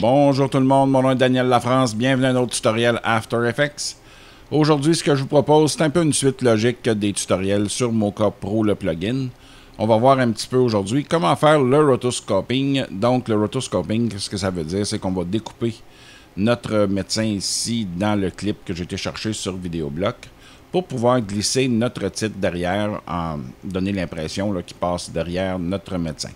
Bonjour tout le monde, mon nom est Daniel Lafrance, bienvenue à un autre tutoriel After Effects. Aujourd'hui, ce que je vous propose, c'est un peu une suite logique des tutoriels sur Mocha Pro, le plugin. On va voir un petit peu aujourd'hui comment faire le rotoscoping. Donc, le rotoscoping, ce que ça veut dire, c'est qu'on va découper notre médecin ici dans le clip que j'ai été chercher sur Videoblock pour pouvoir glisser notre titre derrière, donner l'impression qu'il passe derrière notre médecin.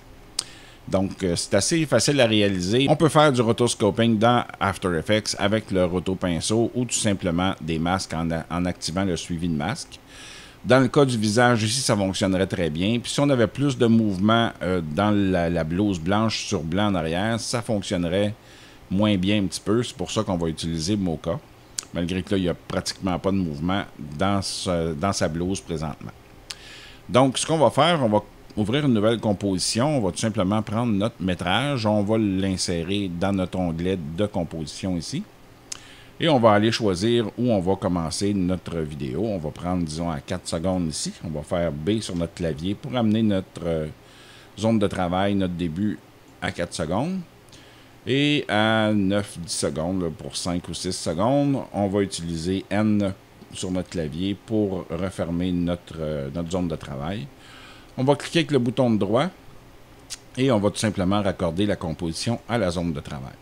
Donc, c'est assez facile à réaliser. On peut faire du rotoscoping dans After Effects avec le rotopinceau ou tout simplement des masques en activant le suivi de masque. Dans le cas du visage, ici, ça fonctionnerait très bien. Puis si on avait plus de mouvement dans la blouse blanche sur blanc en arrière, ça fonctionnerait moins bien un petit peu. C'est pour ça qu'on va utiliser Mocha. Malgré que là, il n'y a pratiquement pas de mouvement dans sa blouse présentement. Donc, ce qu'on va faire, on va ouvrir une nouvelle composition. On va tout simplement prendre notre métrage. On va l'insérer dans notre onglet de composition ici. Et on va aller choisir où on va commencer notre vidéo. On va prendre, disons, à 4 secondes ici. On va faire B sur notre clavier pour amener notre zone de travail, notre début, à 4 secondes. Et à 9-10 secondes, là, pour 5 ou 6 secondes, on va utiliser N sur notre clavier pour refermer notre zone de travail. On va cliquer avec le bouton de droit et on va tout simplement raccorder la composition à la zone de travail.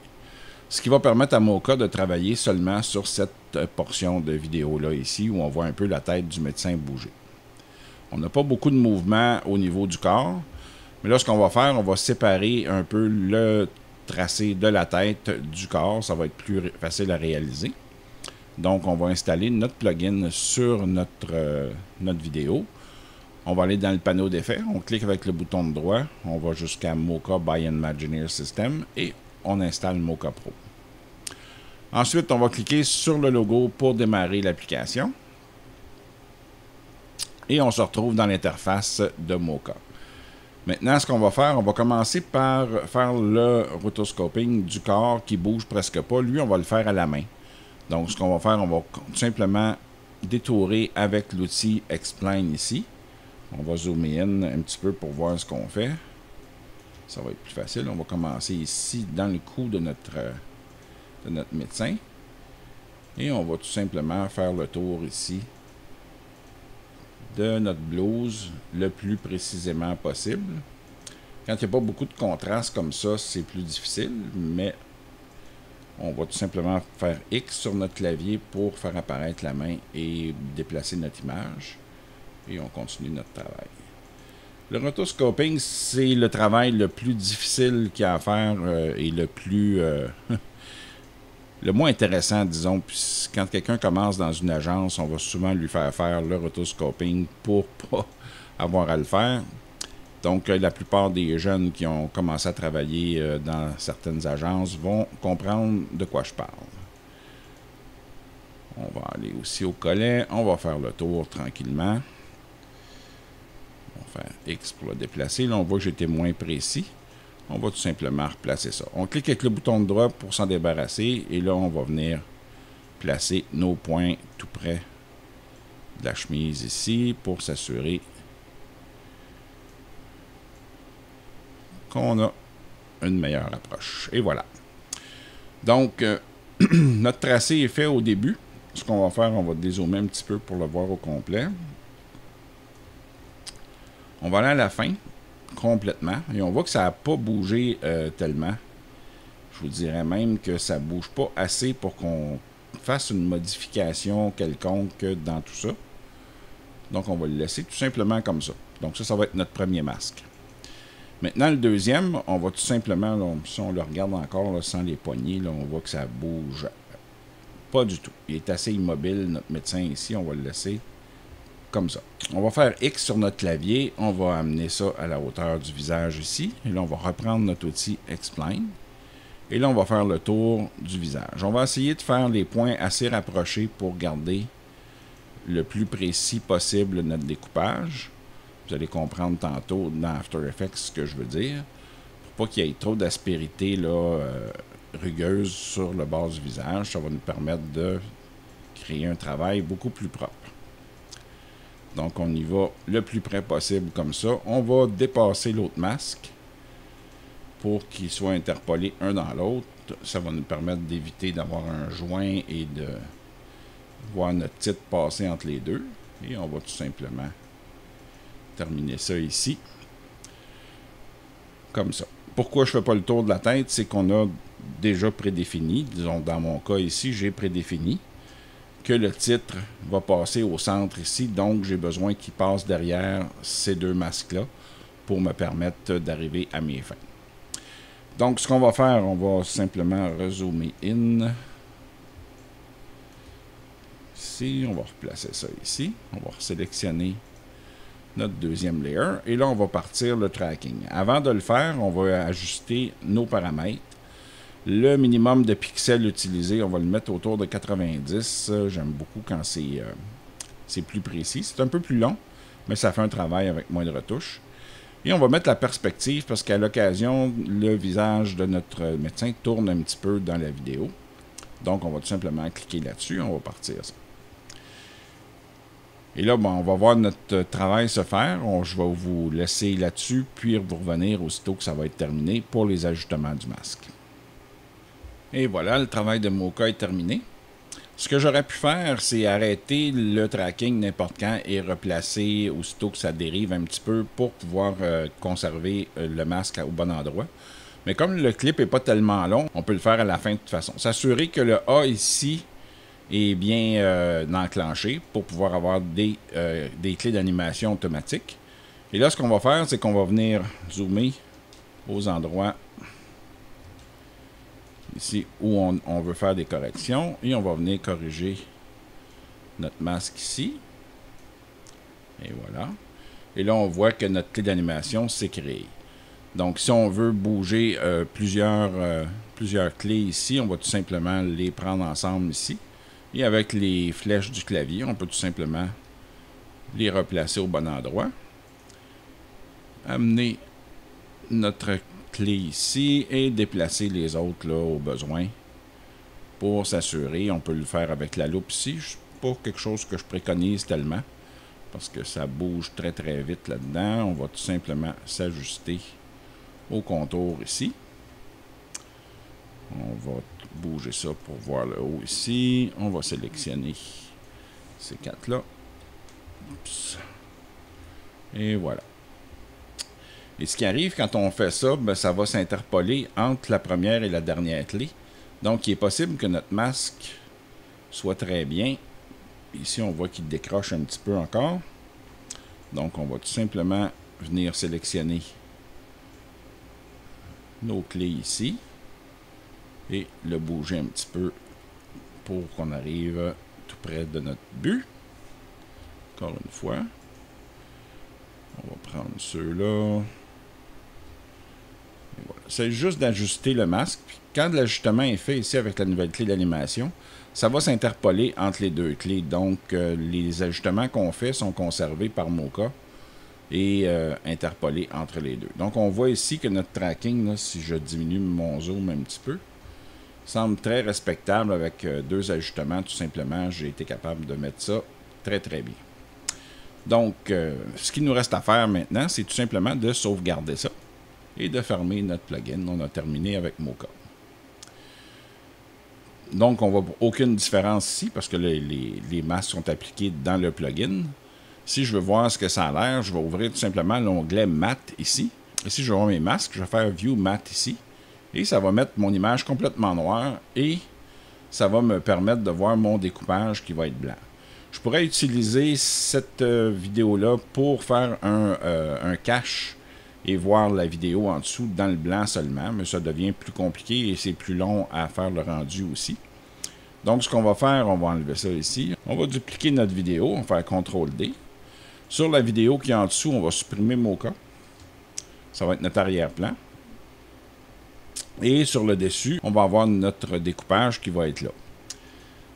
Ce qui va permettre à Mocha de travailler seulement sur cette portion de vidéo-là ici où on voit un peu la tête du médecin bouger. On n'a pas beaucoup de mouvement au niveau du corps, mais là ce qu'on va faire, on va séparer un peu le tracé de la tête du corps. Ça va être plus facile à réaliser. Donc on va installer notre plugin sur notre vidéo. On va aller dans le panneau d'effets, on clique avec le bouton de droit, on va jusqu'à Mocha by Imagineer System et on installe Mocha Pro. Ensuite, on va cliquer sur le logo pour démarrer l'application. Et on se retrouve dans l'interface de Mocha. Maintenant, ce qu'on va faire, on va commencer par faire le rotoscoping du corps qui bouge presque pas. Lui, on va le faire à la main. Donc, ce qu'on va faire, on va tout simplement détourer avec l'outil Explain ici. On va zoomer in un petit peu pour voir ce qu'on fait. Ça va être plus facile. On va commencer ici dans le cou de notre médecin. Et on va tout simplement faire le tour ici de notre blouse le plus précisément possible. Quand il n'y a pas beaucoup de contraste comme ça, c'est plus difficile, mais on va tout simplement faire X sur notre clavier pour faire apparaître la main et déplacer notre image. Et on continue notre travail. Le rotoscoping, c'est le travail le plus difficile qu'il y a à faire et le plus... le moins intéressant, disons. Puis quand quelqu'un commence dans une agence, on va souvent lui faire le rotoscoping pour pas avoir à le faire. Donc, la plupart des jeunes qui ont commencé à travailler dans certaines agences vont comprendre de quoi je parle. On va aller aussi au collet. On va faire le tour tranquillement. On va faire X pour le déplacer. Là, on voit que j'étais moins précis. On va tout simplement replacer ça. On clique avec le bouton de droit pour s'en débarrasser. Et là, on va venir placer nos points tout près de la chemise ici pour s'assurer qu'on a une meilleure approche. Et voilà. Donc, notre tracé est fait au début. Ce qu'on va faire, on va dézoomer un petit peu pour le voir au complet. On va aller à la fin, complètement, et on voit que ça n'a pas bougé tellement. Je vous dirais même que ça ne bouge pas assez pour qu'on fasse une modification quelconque dans tout ça. Donc, on va le laisser tout simplement comme ça. Donc, ça va être notre premier masque. Maintenant, le deuxième, on va tout simplement, là, si on le regarde encore là, sans les poignées, là, on voit que ça bouge pas du tout. Il est assez immobile, notre médecin ici, on va le laisser comme ça. On va faire X sur notre clavier, on va amener ça à la hauteur du visage ici, et là on va reprendre notre outil Explain, et là on va faire le tour du visage. On va essayer de faire les points assez rapprochés pour garder le plus précis possible notre découpage. Vous allez comprendre tantôt dans After Effects ce que je veux dire, pour pas qu'il y ait trop d'aspérité là, rugueuse sur le bas du visage. Ça va nous permettre de créer un travail beaucoup plus propre. Donc, on y va le plus près possible comme ça. On va dépasser l'autre masque pour qu'ils soient interpolés un dans l'autre. Ça va nous permettre d'éviter d'avoir un joint et de voir notre titre passer entre les deux. Et on va tout simplement terminer ça ici. Comme ça. Pourquoi je ne fais pas le tour de la tête? C'est qu'on a déjà prédéfini, disons dans mon cas ici, j'ai prédéfini que le titre va passer au centre ici, donc j'ai besoin qu'il passe derrière ces deux masques-là pour me permettre d'arriver à mes fins. Donc ce qu'on va faire, on va simplement rezoomer in. Ici, on va replacer ça ici. On va sélectionner notre deuxième layer. Et là, on va partir le tracking. Avant de le faire, on va ajuster nos paramètres. Le minimum de pixels utilisé, on va le mettre autour de 90. J'aime beaucoup quand c'est plus précis. C'est un peu plus long, mais ça fait un travail avec moins de retouches. Et on va mettre la perspective parce qu'à l'occasion, le visage de notre médecin tourne un petit peu dans la vidéo. Donc, on va tout simplement cliquer là-dessus. On va partir ça. Et là, bon, on va voir notre travail se faire. Je vais vous laisser là-dessus, puis vous revenir aussitôt que ça va être terminé pour les ajustements du masque. Et voilà, le travail de Mocha est terminé. Ce que j'aurais pu faire, c'est arrêter le tracking n'importe quand et replacer aussitôt que ça dérive un petit peu pour pouvoir conserver le masque au bon endroit. Mais comme le clip n'est pas tellement long, on peut le faire à la fin de toute façon. S'assurer que le A ici est bien enclenché pour pouvoir avoir des clés d'animation automatiques. Et là, ce qu'on va faire, c'est qu'on va venir zoomer aux endroits ici où on veut faire des corrections et on va venir corriger notre masque ici. Et voilà. Et là, on voit que notre clé d'animation s'est créée. Donc, si on veut bouger plusieurs clés ici, on va tout simplement les prendre ensemble ici. Et avec les flèches du clavier, on peut tout simplement les replacer au bon endroit. Amener notre clé ici et déplacer les autres là au besoin pour s'assurer. On peut le faire avec la loupe ici. C'est pas quelque chose que je préconise tellement parce que ça bouge très très vite là-dedans. On va tout simplement s'ajuster au contour ici. On va bouger ça pour voir le haut ici. On va sélectionner ces quatre-là. Et voilà. Et ce qui arrive quand on fait ça, ben, ça va s'interpoler entre la première et la dernière clé. Donc, il est possible que notre masque soit très bien. Ici, on voit qu'il décroche un petit peu encore. Donc, on va tout simplement venir sélectionner nos clés ici et le bouger un petit peu pour qu'on arrive tout près de notre but. Encore une fois. On va prendre ceux-là. Voilà. C'est juste d'ajuster le masque. Puis quand l'ajustement est fait ici avec la nouvelle clé d'animation, ça va s'interpoler entre les deux clés. Donc, les ajustements qu'on fait sont conservés par Mocha et interpolés entre les deux. Donc, on voit ici que notre tracking, là, si je diminue mon zoom un petit peu, semble très respectable avec deux ajustements. Tout simplement, j'ai été capable de mettre ça très, très bien. Donc, ce qu'il nous reste à faire maintenant, c'est tout simplement de sauvegarder ça et de fermer notre plugin. On a terminé avec Mocha. Donc, on voit aucune différence ici parce que les masques sont appliqués dans le plugin. Si je veux voir ce que ça a l'air, je vais ouvrir tout simplement l'onglet Matte ici. Et si je veux voir mes masques, je vais faire View Matte ici. Et ça va mettre mon image complètement noire et ça va me permettre de voir mon découpage qui va être blanc. Je pourrais utiliser cette vidéo-là pour faire un cache et voir la vidéo en dessous dans le blanc seulement, mais ça devient plus compliqué et c'est plus long à faire le rendu aussi. Donc, ce qu'on va faire, on va enlever ça ici. On va dupliquer notre vidéo, on va faire CTRL-D. Sur la vidéo qui est en dessous, on va supprimer Mocha. Ça va être notre arrière-plan. Et sur le dessus, on va avoir notre découpage qui va être là.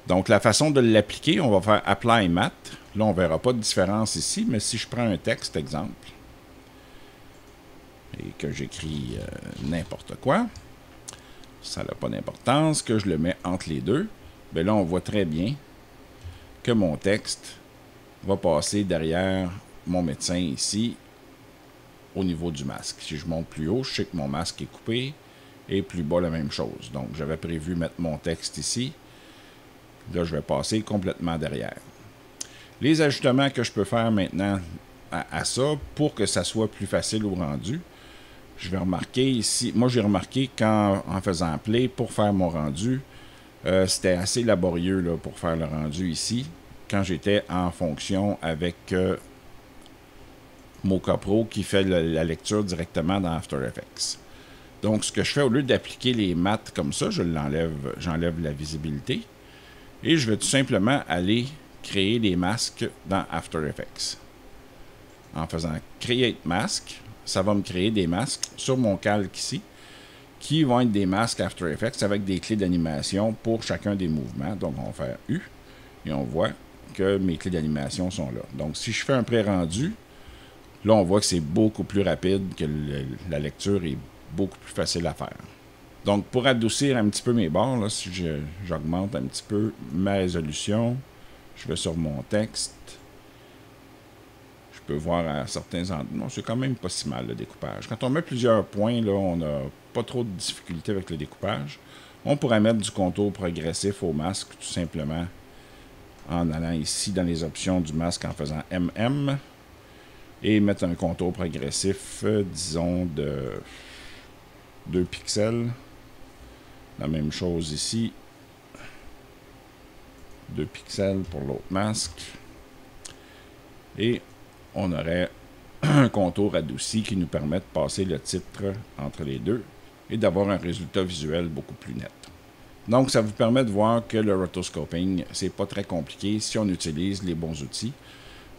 Donc, la façon de l'appliquer, on va faire Apply Matte. Là, on ne verra pas de différence ici, mais si je prends un texte, exemple, et que j'écris n'importe quoi, ça n'a pas d'importance, que je le mets entre les deux, bien là, on voit très bien que mon texte va passer derrière mon médecin ici, au niveau du masque. Si je monte plus haut, je sais que mon masque est coupé, Et plus bas, la même chose. Donc, j'avais prévu mettre mon texte ici. Là, je vais passer complètement derrière. Les ajustements que je peux faire maintenant à ça, pour que ça soit plus facile au rendu, je vais remarquer ici, moi j'ai remarqué qu'en faisant play pour faire mon rendu, c'était assez laborieux là, pour faire le rendu ici, quand j'étais en fonction avec Mocha Pro qui fait la lecture directement dans After Effects. Donc ce que je fais, au lieu d'appliquer les maths comme ça, j'enlève la visibilité et je vais tout simplement aller créer des masques dans After Effects. En faisant Create Mask, ça va me créer des masques sur mon calque ici, qui vont être des masques After Effects avec des clés d'animation pour chacun des mouvements. Donc, on va faire U, et on voit que mes clés d'animation sont là. Donc, si je fais un pré-rendu, là, on voit que c'est beaucoup plus rapide, que la lecture est beaucoup plus facile à faire. Donc, pour adoucir un petit peu mes bords, là, si j'augmente un petit peu ma résolution, je vais sur mon texte. Je peux voir à certains endroits. C'est quand même pas si mal le découpage. Quand on met plusieurs points, là, on n'a pas trop de difficulté avec le découpage. On pourrait mettre du contour progressif au masque tout simplement en allant ici dans les options du masque en faisant MM et mettre un contour progressif, disons, de 2 pixels. La même chose ici. 2 pixels pour l'autre masque. Et on aurait un contour adouci qui nous permet de passer le titre entre les deux et d'avoir un résultat visuel beaucoup plus net. Donc, ça vous permet de voir que le rotoscoping, c'est pas très compliqué si on utilise les bons outils.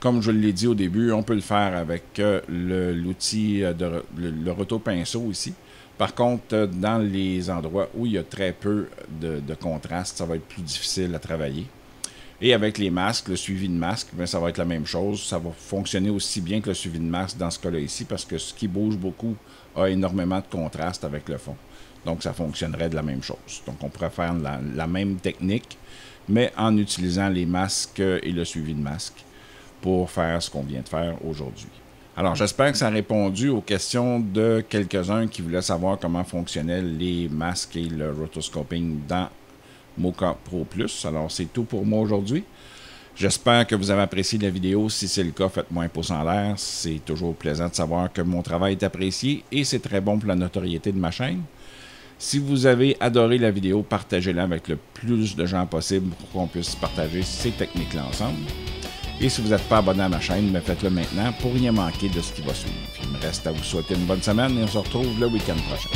Comme je l'ai dit au début, on peut le faire avec l'outil le roto-pinceau ici. Par contre, dans les endroits où il y a très peu de contraste, ça va être plus difficile à travailler. Et avec les masques, le suivi de masque, bien, ça va être la même chose. Ça va fonctionner aussi bien que le suivi de masque dans ce cas-là ici, parce que ce qui bouge beaucoup a énormément de contraste avec le fond. Donc, ça fonctionnerait de la même chose. Donc, on pourrait faire la même technique, mais en utilisant les masques et le suivi de masque pour faire ce qu'on vient de faire aujourd'hui. Alors, j'espère que ça a répondu aux questions de quelques-uns qui voulaient savoir comment fonctionnaient les masques et le rotoscoping dans Mocha Pro Plus. Alors, c'est tout pour moi aujourd'hui. J'espère que vous avez apprécié la vidéo. Si c'est le cas, faites-moi un pouce en l'air. C'est toujours plaisant de savoir que mon travail est apprécié et c'est très bon pour la notoriété de ma chaîne. Si vous avez adoré la vidéo, partagez-la avec le plus de gens possible pour qu'on puisse partager ces techniques-là ensemble. Et si vous n'êtes pas abonné à ma chaîne, faites-le maintenant pour rien manquer de ce qui va suivre. Il me reste à vous souhaiter une bonne semaine et on se retrouve le week-end prochain.